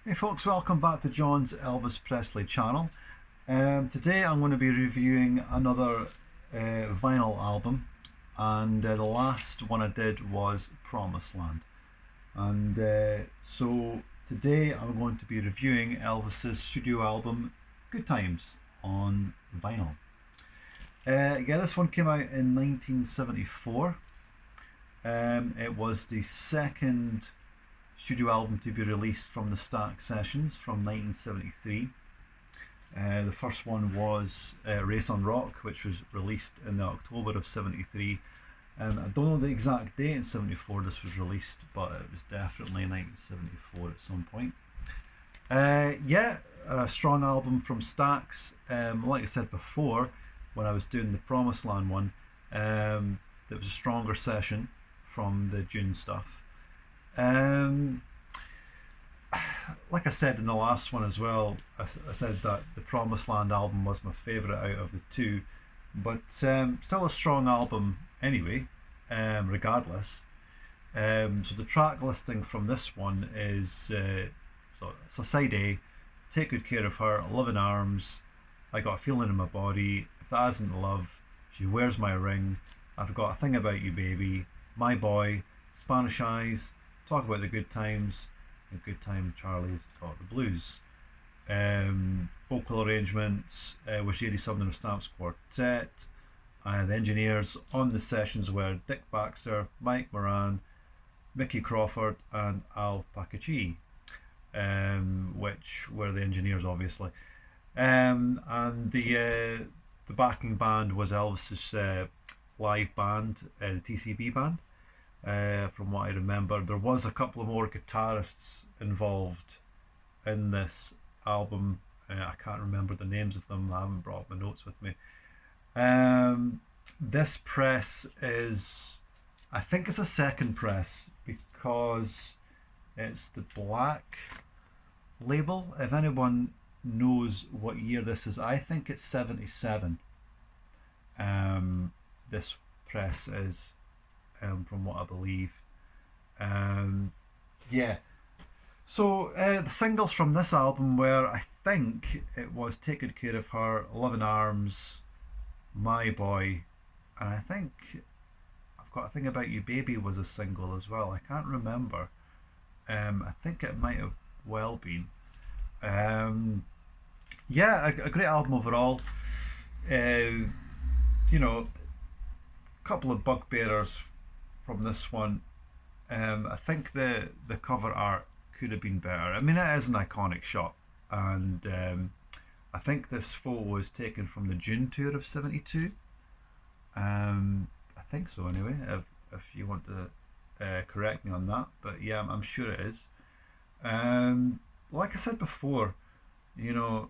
Hey folks, welcome back to John's Elvis Presley channel. Today I'm going to be reviewing another vinyl album, and the last one I did was Promised Land. And so today I'm going to be reviewing Elvis's studio album Good Times on vinyl. This one came out in 1974. It was the second studio album to be released from the Stax Sessions from 1973. The first one was Race on Rock, which was released in the October of 73. I don't know the exact date in 74 this was released, but it was definitely 1974 at some point. A strong album from Stax. Like I said before, when I was doing the Promised Land one, it was a stronger session from the June stuff. Like I said in the last one as well, I said that the Promised Land album was my favourite out of the two, but still a strong album anyway, regardless. So the track listing from this one is so it's a side A, Take Good Care of Her, Love in Arms, I Got a Feeling in My Body, If That Isn't Love, She Wears My Ring, I've Got a Thing About You Baby, My Boy, Spanish Eyes, Talk About the Good Times, A Good Time Charlie's Got the Blues. Vocal arrangements with Shady Southern Stamps Quartet. The engineers on the sessions were Dick Baxter, Mike Moran, Mickey Crawford and Al Pacacci, which were the engineers obviously. And the backing band was Elvis's live band, the TCB band. From what I remember, there was a couple of more guitarists involved in this album. I can't remember the names of them. I haven't brought my notes with me. This press is, I think it's a second press because it's the black label. If anyone knows what year this is, I think it's 77. This press is. From what I believe. So the singles from this album were, I think it was Take Good Care of Her, Love in Arms, My Boy, and I think I've Got a Thing About You Baby was a single as well. I can't remember. I think it might have well been. A great album overall. Couple of bugbearers from this one. I think the cover art could have been better. I mean, it is an iconic shot, and I think this photo was taken from the June tour of 72. I think so anyway, if you want to correct me on that, but yeah, I'm sure it is. Like I said before, the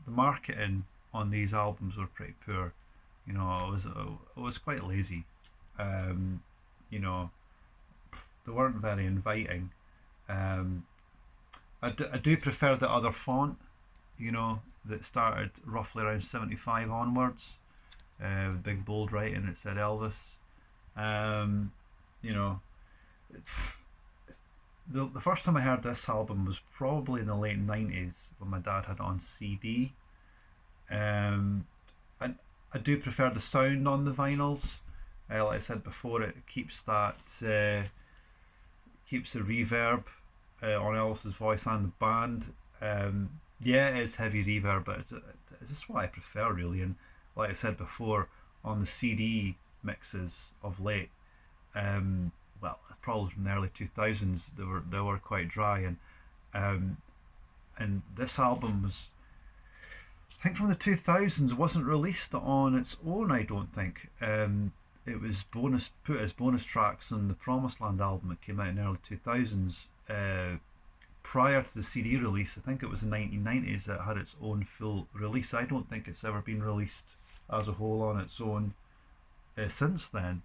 marketing on these albums were pretty poor. It was quite lazy. They weren't very inviting. I do prefer the other font, that started roughly around 75 onwards. Big bold writing, it said Elvis. The first time I heard this album was probably in the late 90s when my dad had it on CD. And I do prefer the sound on the vinyls. Like I said before, it keeps that keeps the reverb on Elvis's voice and the band. It is heavy reverb, but it's just what I prefer really. And like I said before, on the CD mixes of late, probably from the early 2000s, they were quite dry, and this album was, I think, from the 2000s, wasn't released on its own. I don't think. It was put as bonus tracks on the Promised Land album that came out in the early 2000s. Prior to the CD release, I think it was the 1990s that had its own full release. I don't think it's ever been released as a whole on its own since then.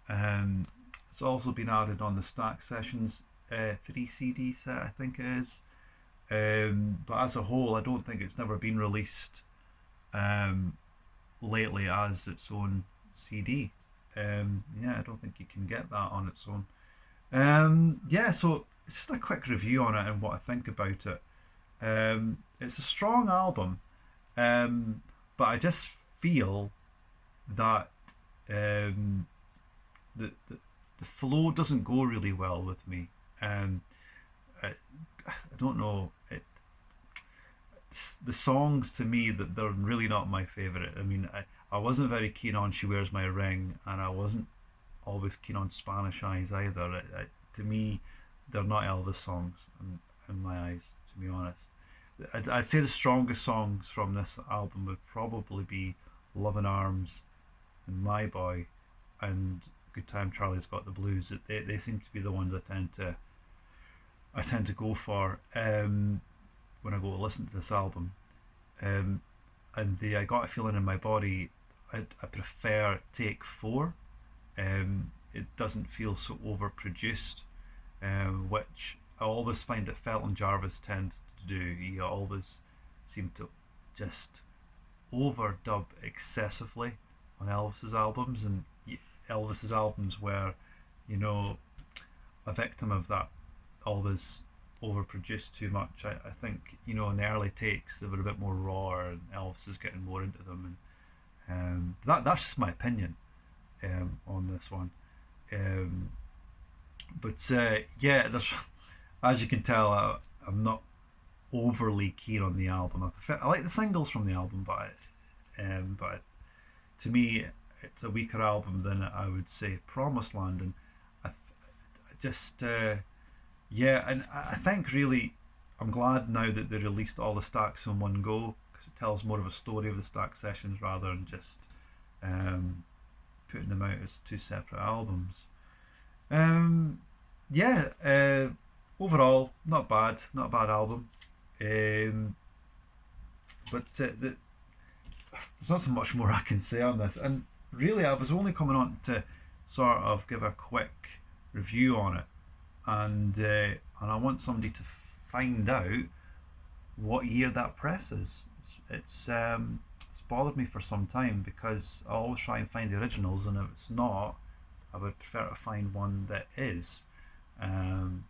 It's also been added on the Stax Sessions 3 CD set, I think it is. But as a whole, I don't think it's never been released lately as its own CD. I don't think you can get that on its own. So just a quick review on it and what I think about it. It's a strong album, but I just feel that um, the flow doesn't go really well with me. Um, I don't know. The songs to me that they're really not my favorite. I mean, I wasn't very keen on "She Wears My Ring," and I wasn't always keen on "Spanish Eyes" either. To me, they're not Elvis songs in my eyes. To be honest, I'd say the strongest songs from this album would probably be "Loving Arms" and "My Boy," and "Good Time Charlie's Got the Blues." They seem to be the ones I tend to go for when I go to listen to this album. Um, and the "I Got a Feeling in My Body," I prefer take four. It doesn't feel so overproduced, which I always find that Felton Jarvis tends to do. He always seemed to just overdub excessively on Elvis's albums, and Elvis's albums were, you know, a victim of that, always overproduced too much. I think, in the early takes they were a bit more raw, and Elvis is getting more into them, and that's just my opinion on this one. Um, but yeah, there's, as you can tell, I'm not overly keen on the album. I like the singles from the album, but to me, it's a weaker album than I would say Promised Land, and I just yeah, and I think really I'm glad now that they released all the Stax in one go, because it tells more of a story of the Stax sessions rather than just um, putting them out as two separate albums. Um, yeah, overall, not a bad album. Um, but there's not so much more I can say on this. And really, I was only coming on to sort of give a quick review on it, and I want somebody to find out what year that press is. It's bothered me for some time, because I always try and find the originals, and if it's not, I would prefer to find one that is. Um,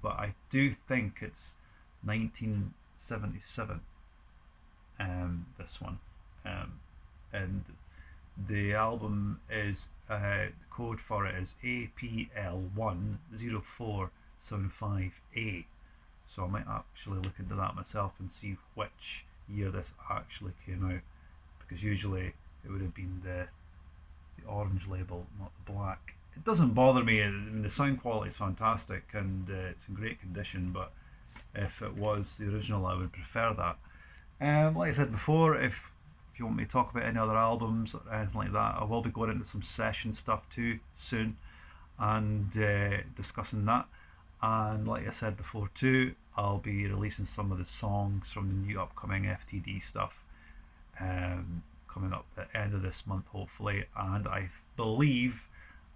but I do think it's 1977. This one, um, and the album is the code for it is APL10475A. So I might actually look into that myself and see which year this actually came out, because usually it would have been the orange label, not the black. It doesn't bother me. I mean, the sound quality is fantastic, and it's in great condition. But if it was the original, I would prefer that. Like I said before, if you want me to talk about any other albums or anything like that, I will be going into some session stuff too soon, and discussing that. And like I said before too, I'll be releasing some of the songs from the new upcoming FTD stuff, coming up at the end of this month, hopefully. And I believe,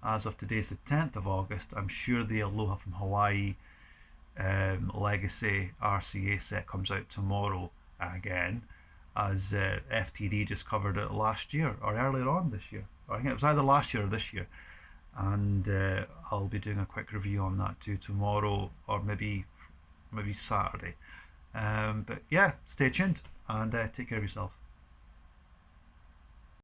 as of today's the 10th of August, I'm sure the Aloha from Hawaii Legacy RCA set comes out tomorrow again, as FTD just covered it last year or earlier on this year. Or I think it was either last year or this year. And I'll be doing a quick review on that too tomorrow, or maybe Saturday. But yeah, stay tuned, and take care of yourselves.